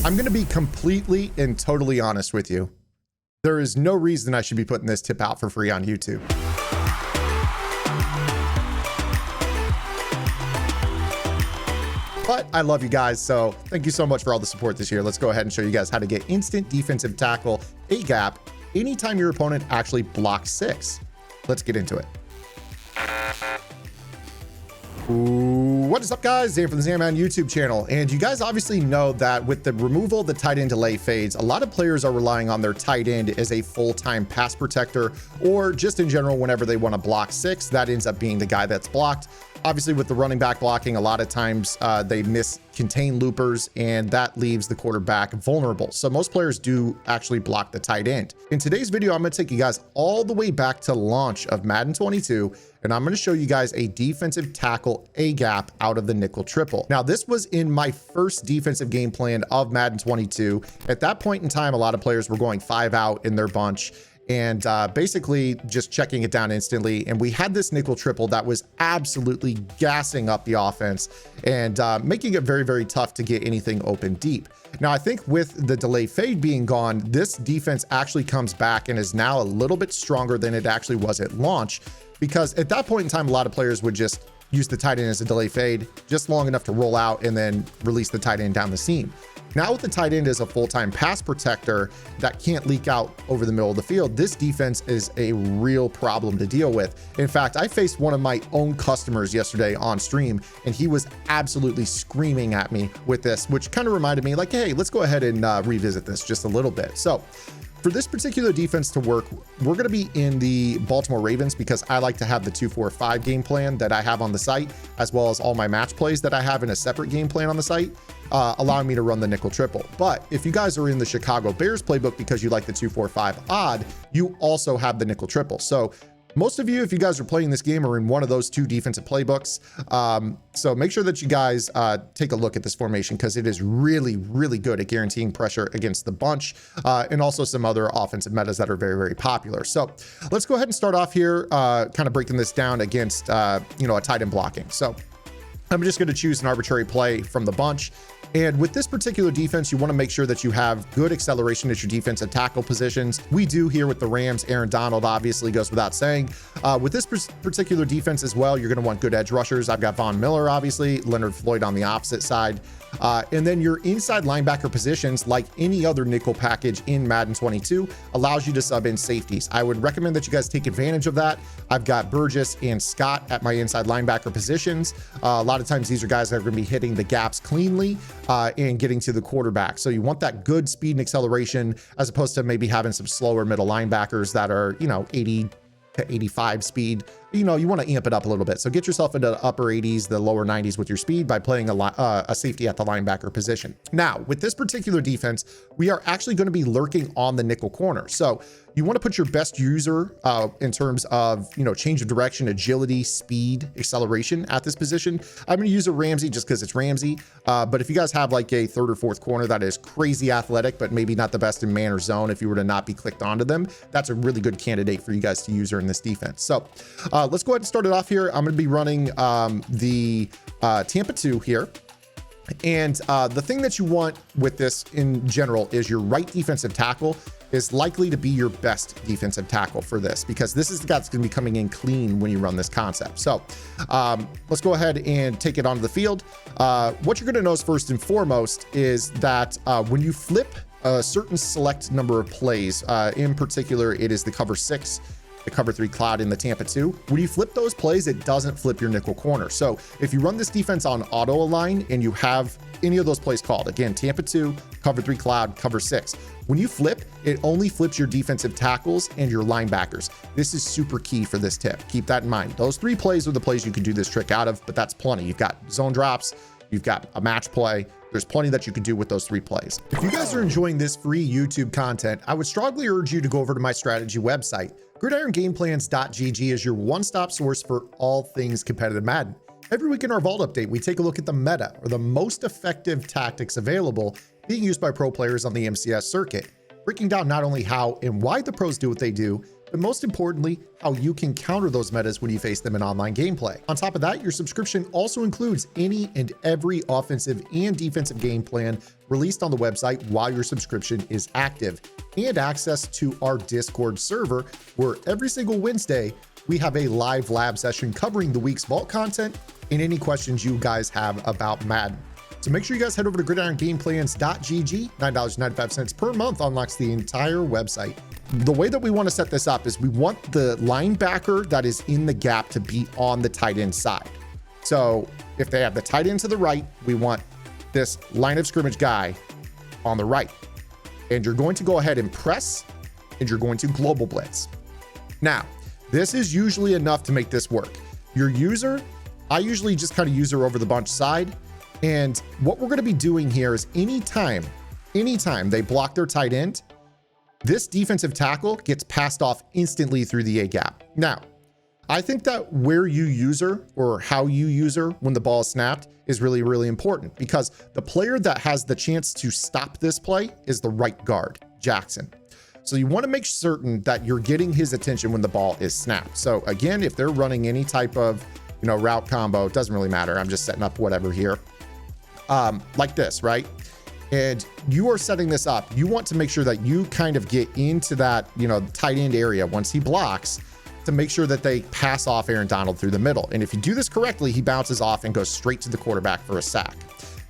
I'm going to be completely and totally honest with you. There is no reason I should be putting this tip out for free on YouTube. But I love you guys, so thank you so much for all the support this year. Let's go ahead and show you guys how to get instant defensive tackle A gap anytime your opponent actually blocks 6. Let's get into it. What is up, guys? Zan from the Zan Man YouTube channel. And you guys obviously know that with the removal of the tight end delay fades, a lot of players are relying on their tight end as a full-time pass protector, or just in general, whenever they want to block 6, that ends up being the guy that's blocked. Obviously, with the running back blocking, a lot of times they miss contain loopers, and that leaves the quarterback vulnerable. So most players do actually block the tight end. In today's video, I'm going to take you guys all the way back to launch of Madden 22, and I'm going to show you guys a defensive tackle A gap out of the nickel triple. Now, this was in my first defensive game plan of Madden 22. At that point in time, a lot of players were going 5 out in their bunch, and basically just checking it down instantly. And we had this nickel triple that was absolutely gassing up the offense and making it very, very tough to get anything open deep. Now, I think with the delay fade being gone, this defense actually comes back and is now a little bit stronger than it actually was at launch, because at that point in time, a lot of players would just use the tight end as a delay fade just long enough to roll out and then release the tight end down the seam. Now with the tight end as a full-time pass protector that can't leak out over the middle of the field, this defense is a real problem to deal with. In fact, I faced one of my own customers yesterday on stream, and he was absolutely screaming at me with this, which kind of reminded me like, hey, let's go ahead and revisit this just a little bit. So for this particular defense to work, we're going to be in the Baltimore Ravens, because I like to have the 2-4-5 game plan that I have on the site, as well as all my match plays that I have in a separate game plan on the site, allowing me to run the nickel triple. But if you guys are in the Chicago Bears playbook because you like the 2-4-5 odd, you also have the nickel triple. So most of you, if you guys are playing this game, are in one of those two defensive playbooks. So make sure that you guys take a look at this formation, because it is really, really good at guaranteeing pressure against the bunch, and also some other offensive metas that are very, very popular. So let's go ahead and start off here, kind of breaking this down against, a tight end blocking. So I'm just going to choose an arbitrary play from the bunch. And with this particular defense, you want to make sure that you have good acceleration at your defensive tackle positions. We do here with the Rams. Aaron Donald obviously goes without saying. With this particular defense as well, you're going to want good edge rushers. I've got Von Miller, obviously, Leonard Floyd on the opposite side. And then your inside linebacker positions, like any other nickel package in Madden 22, allows you to sub in safeties. I would recommend that you guys take advantage of that. I've got Burgess and Scott at my inside linebacker positions. A lot of times these are guys that are going to be hitting the gaps cleanly and getting to the quarterback. So you want that good speed and acceleration, as opposed to maybe having some slower middle linebackers that are, 80 to 85 speed. You want to amp it up a little bit. So get yourself into the upper 80s, the lower 90s with your speed by playing a safety at the linebacker position. Now, with this particular defense, we are actually going to be lurking on the nickel corner. So you want to put your best user in terms of, change of direction, agility, speed, acceleration at this position. I'm going to use a Ramsey just because it's Ramsey. But if you guys have like a third or fourth corner that is crazy athletic, but maybe not the best in man or zone, if you were to not be clicked onto them, that's a really good candidate for you guys to use her in this defense. So let's go ahead and start it off here. I'm going to be running the Tampa 2 here. And the thing that you want with this in general is your right defensive tackle is likely to be your best defensive tackle for this, because this is the guy that's going to be coming in clean when you run this concept. So let's go ahead and take it onto the field. What you're going to notice first and foremost is that when you flip a certain select number of plays, in particular, it is the cover 6, the cover 3 cloud in the Tampa 2. When you flip those plays, it doesn't flip your nickel corner. So if you run this defense on auto align and you have any of those plays called, again, Tampa 2, cover 3 cloud, cover 6, when you flip, it only flips your defensive tackles and your linebackers. This is super key for this tip. Keep that in mind. Those 3 plays are the plays you can do this trick out of, but that's plenty. You've got zone drops, you've got a match play. There's plenty that you can do with those 3 plays. If you guys are enjoying this free YouTube content, I would strongly urge you to go over to my strategy website. GridironGameplans.gg is your one-stop source for all things competitive Madden. Every week in our Vault Update, we take a look at the meta, or the most effective tactics available being used by pro players on the MCS circuit, breaking down not only how and why the pros do what they do, but most importantly, how you can counter those metas when you face them in online gameplay. On top of that, your subscription also includes any and every offensive and defensive game plan released on the website while your subscription is active, and access to our Discord server, where every single Wednesday, we have a live lab session covering the week's vault content and any questions you guys have about Madden. So make sure you guys head over to gridirongameplans.gg. $9.95 per month unlocks the entire website. The way that we want to set this up is we want the linebacker that is in the gap to be on the tight end side. So if they have the tight end to the right, we want this line of scrimmage guy on the right. And you're going to go ahead and press, and you're going to global blitz. Now, this is usually enough to make this work. Your user, I usually just kind of use her over the bunch side. And what we're going to be doing here is anytime they block their tight end, this defensive tackle gets passed off instantly through the A gap. Now, I think that where you use her or how you use her when the ball is snapped is really, really important, because the player that has the chance to stop this play is the right guard, Jackson. So you want to make certain that you're getting his attention when the ball is snapped. So again, if they're running any type of, route combo, it doesn't really matter. I'm just setting up whatever here. Like this, right? And you are setting this up. You want to make sure that you kind of get into that, tight end area once he blocks, to make sure that they pass off Aaron Donald through the middle. And if you do this correctly, he bounces off and goes straight to the quarterback for a sack.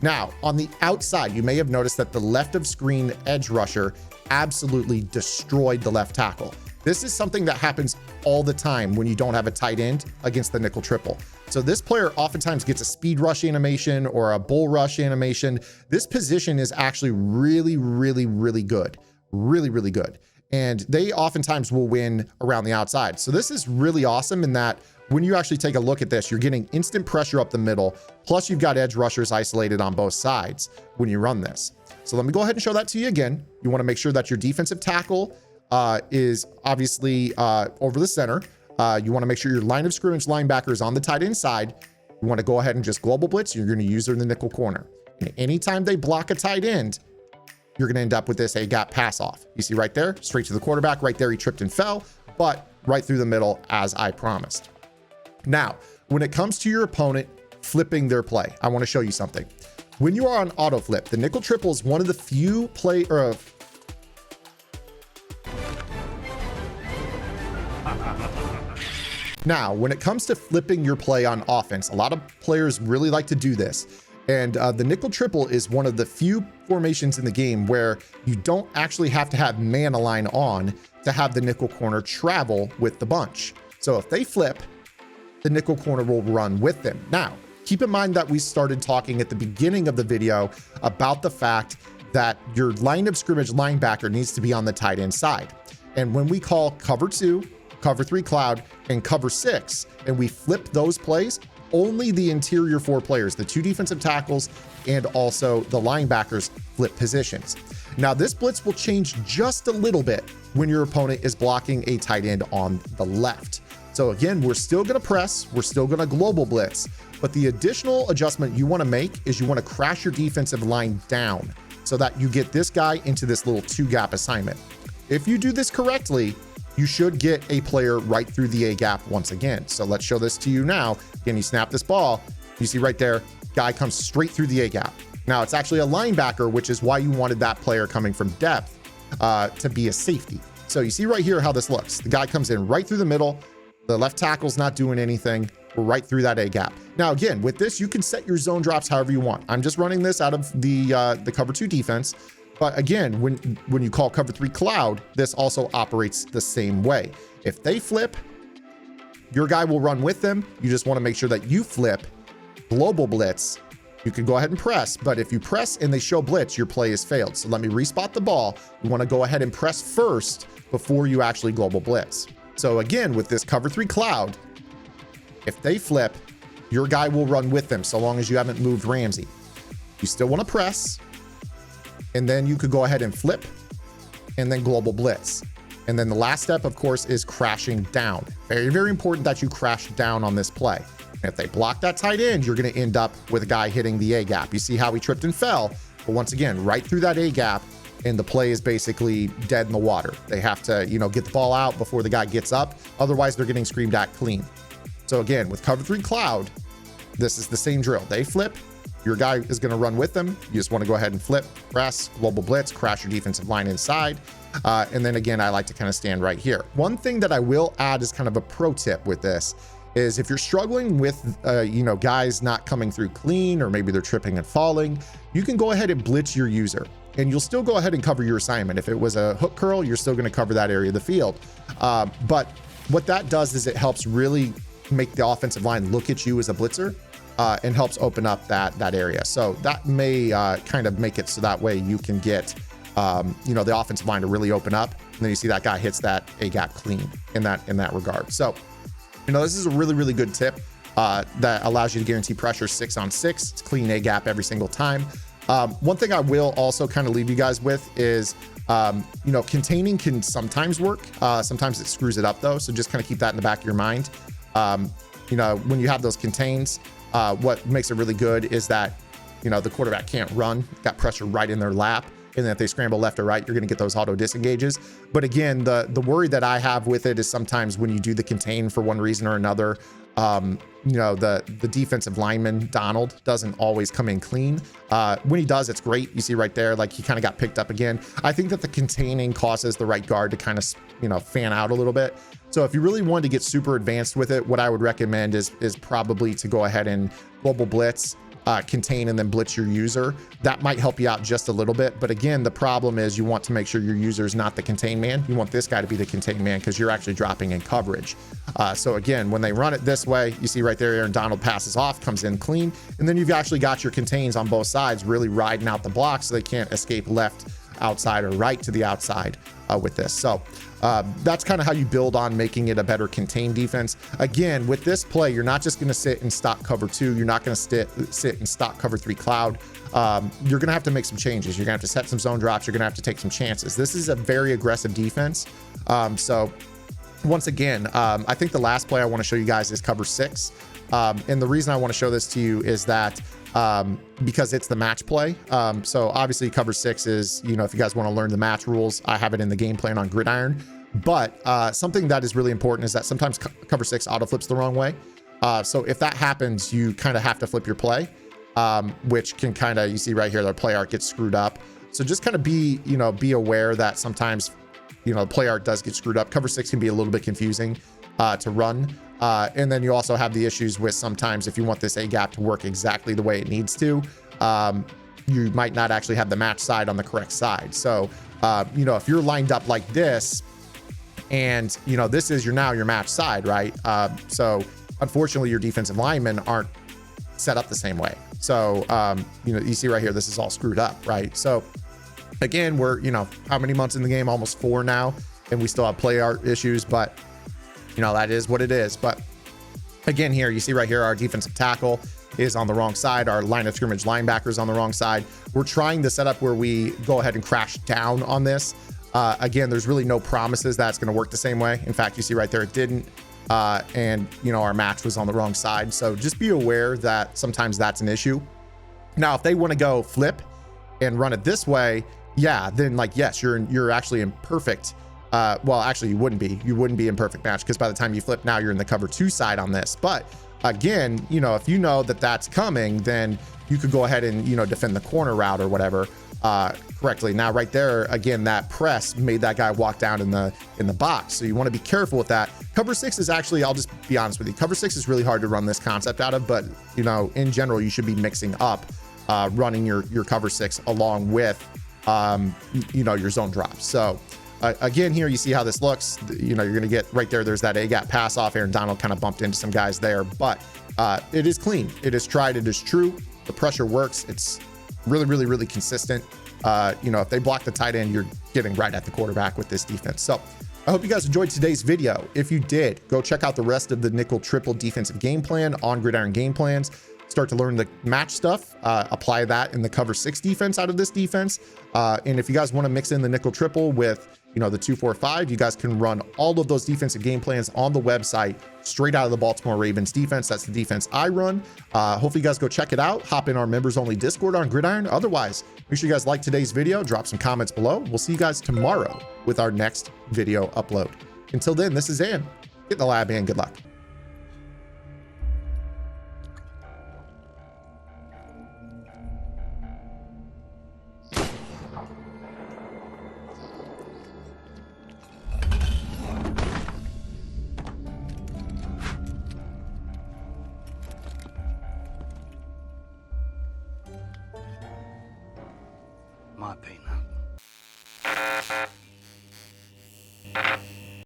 Now, on the outside, you may have noticed that the left of screen edge rusher absolutely destroyed the left tackle. This is something that happens all the time when you don't have a tight end against the nickel triple. So this player oftentimes gets a speed rush animation or a bull rush animation. This position is actually really, really, really good. Really, really good. And they oftentimes will win around the outside. So this is really awesome in that when you actually take a look at this, you're getting instant pressure up the middle. Plus you've got edge rushers isolated on both sides when you run this. So let me go ahead and show that to you again. You want to make sure that your defensive tackle is obviously over the center. You want to make sure your line of scrimmage linebacker is on the tight end side. You want to go ahead and just global blitz. You're going to use her in the nickel corner. And anytime they block a tight end, you're going to end up with this A-gap pass off. You see right there, straight to the quarterback. Right there, he tripped and fell, but right through the middle as I promised. Now, when it comes to your opponent flipping their play, I want to show you something. When you are on auto flip, the nickel triple is one of the few Now, when it comes to flipping your play on offense, a lot of players really like to do this. And the nickel triple is one of the few formations in the game where you don't actually have to have man align on to have the nickel corner travel with the bunch. So if they flip, the nickel corner will run with them. Now, keep in mind that we started talking at the beginning of the video about the fact that your line of scrimmage linebacker needs to be on the tight end side. And when we call cover 2, cover 3 cloud, and cover 6, and we flip those plays, only the interior 4 players, the 2 defensive tackles, and also the linebackers flip positions. Now, this blitz will change just a little bit when your opponent is blocking a tight end on the left. So again, we're still going to press, we're still going to global blitz, but the additional adjustment you want to make is you want to crash your defensive line down so that you get this guy into this little 2-gap assignment. If you do this correctly, you should get a player right through the A-gap once again. So let's show this to you now. Again, you snap this ball, you see right there, guy comes straight through the A-gap. Now, it's actually a linebacker, which is why you wanted that player coming from depth to be a safety. So you see right here how this looks. The guy comes in right through the middle. The left tackle's not doing anything. We're right through that A-gap. Now, again, with this, you can set your zone drops however you want. I'm just running this out of the cover 2 defense. But again, when you call cover 3 cloud, this also operates the same way. If they flip, your guy will run with them. You just want to make sure that you flip global blitz. You can go ahead and press, but if you press and they show blitz, your play is failed. So let me respot the ball. You want to go ahead and press first before you actually global blitz. So again, with this cover 3 cloud, if they flip, your guy will run with them so long as you haven't moved Ramsey. You still want to press, and then you could go ahead and flip and then global blitz. And then the last step, of course, is crashing down. Very, very important that you crash down on this play. And if they block that tight end, you're going to end up with a guy hitting the A-gap. You see how he tripped and fell, but once again, right through that A-gap, and the play is basically dead in the water. They have to, you know, get the ball out before the guy gets up. Otherwise, they're getting screamed at clean. So again, with cover 3 cloud, this is the same drill. They flip, your guy is going to run with them. You just want to go ahead and flip, press, global blitz, crash your defensive line inside. And then again, I like to kind of stand right here. One thing that I will add is kind of a pro tip with this is if you're struggling with, you know, guys not coming through clean, or maybe they're tripping and falling, you can go ahead and blitz your user and you'll still go ahead and cover your assignment. If it was a hook curl, you're still going to cover that area of the field. But what that does is it helps really make the offensive line look at you as a blitzer, and helps open up that area. So that may kind of make it so that way you can get, you know, the offensive line to really open up. And then you see that guy hits that A gap clean in that regard. So, you know, this is a really, really good tip that allows you to guarantee pressure 6 on 6. It's clean A gap every single time. One thing I will also kind of leave you guys with is, you know, containing can sometimes work. Sometimes it screws it up though. So just kind of keep that in the back of your mind. You know, when you have those contains, what makes it really good is that, you know, the quarterback can't run, got pressure right in their lap. And then if they scramble left or right, you're going to get those auto disengages. But again, the worry that I have with it is sometimes when you do the contain for one reason or another, you know, the defensive lineman, Donald, doesn't always come in clean. When he does, it's great. You see right there, like he kind of got picked up again. I think that the containing causes the right guard to kind of, you know, fan out a little bit. So if you really wanted to get super advanced with it, what I would recommend is probably to go ahead and global blitz, contain, and then blitz your user. That might help you out just a little bit. But again, the problem is you want to make sure your user is not the contain man. You want this guy to be the contain man because you're actually dropping in coverage. So again, when they run it this way, you see right there, Aaron Donald passes off, comes in clean. And then you've actually got your contains on both sides really riding out the block so they can't escape left, outside, or right to the outside with this. So that's kind of how you build on making it a better contained defense. Again, with this play, you're not just going to sit in stock cover 2. You're not going to sit in stock cover 3 cloud. You're going to have to make some changes. You're going to have to set some zone drops. You're going to have to take some chances. This is a very aggressive defense. So once again, I think the last play I want to show you guys is cover 6. And the reason I want to show this to you is that because it's the match play. So obviously cover 6 is, you know, if you guys want to learn the match rules, I have it in the game plan on Gridiron. But something that is really important is that sometimes cover 6 auto flips the wrong way. So if that happens, you kind of have to flip your play, which can kind of, you see right here, the play art gets screwed up. So just kind of be, you know, be aware that sometimes, you know, the play art does get screwed up. Cover 6 can be a little bit confusing to run. And then you also have the issues with sometimes if you want this A gap to work exactly the way it needs to, you might not actually have the match side on the correct side. So, you know, if you're lined up like this and, you know, this is your match side, right? So unfortunately your defensive linemen aren't set up the same way. So, you know, you see right here, this is all screwed up, right? So again, we're, you know, how many months in the game? Almost 4 now, and we still have play art issues, but you know, that is what it is. But again, here you see right here, our defensive tackle is on the wrong side. Our line of scrimmage linebacker is on the wrong side. We're trying to set up where we go ahead and crash down on this. Again, there's really no promises that's going to work the same way. In fact, you see right there, it didn't. And you know, our match was on the wrong side. So just be aware that sometimes that's an issue. Now, if they want to go flip and run it this way, yeah, then like, yes, you're actually in perfect. Well, actually you wouldn't be in perfect match because by the time you flip now, you're in the cover 2 side on this. But again, you know, if you know that that's coming, then you could go ahead and, you know, defend the corner route or whatever correctly. Now, right there, again, that press made that guy walk down in the box. So you want to be careful with that. Cover 6 is actually, I'll just be honest with you, cover 6 is really hard to run this concept out of, but you know, in general, you should be mixing up running your cover 6 along with, you know, your zone drops. So again, here you see how this looks. You know, you're going to get right there. There's that A gap pass off. Aaron Donald kind of bumped into some guys there, but it is clean. It is tried. It is true. The pressure works. It's really, really, really consistent. You know, if they block the tight end, you're getting right at the quarterback with this defense. So I hope you guys enjoyed today's video. If you did, go check out the rest of the nickel triple defensive game plan on Gridiron Game Plans. Start to learn the match stuff, apply that in the cover 6 defense out of this defense. And if you guys want to mix in the nickel triple with, you know, the 2-4-5, you guys can run all of those defensive game plans on the website straight out of the Baltimore Ravens defense. That's the defense I run. Hopefully you guys go check it out. Hop in our members only Discord on Gridiron. Otherwise, Make sure you guys like today's video, drop some comments below. We'll see you guys tomorrow with our next video upload. Until then, this is Zan. Get in the lab and good luck. My pena.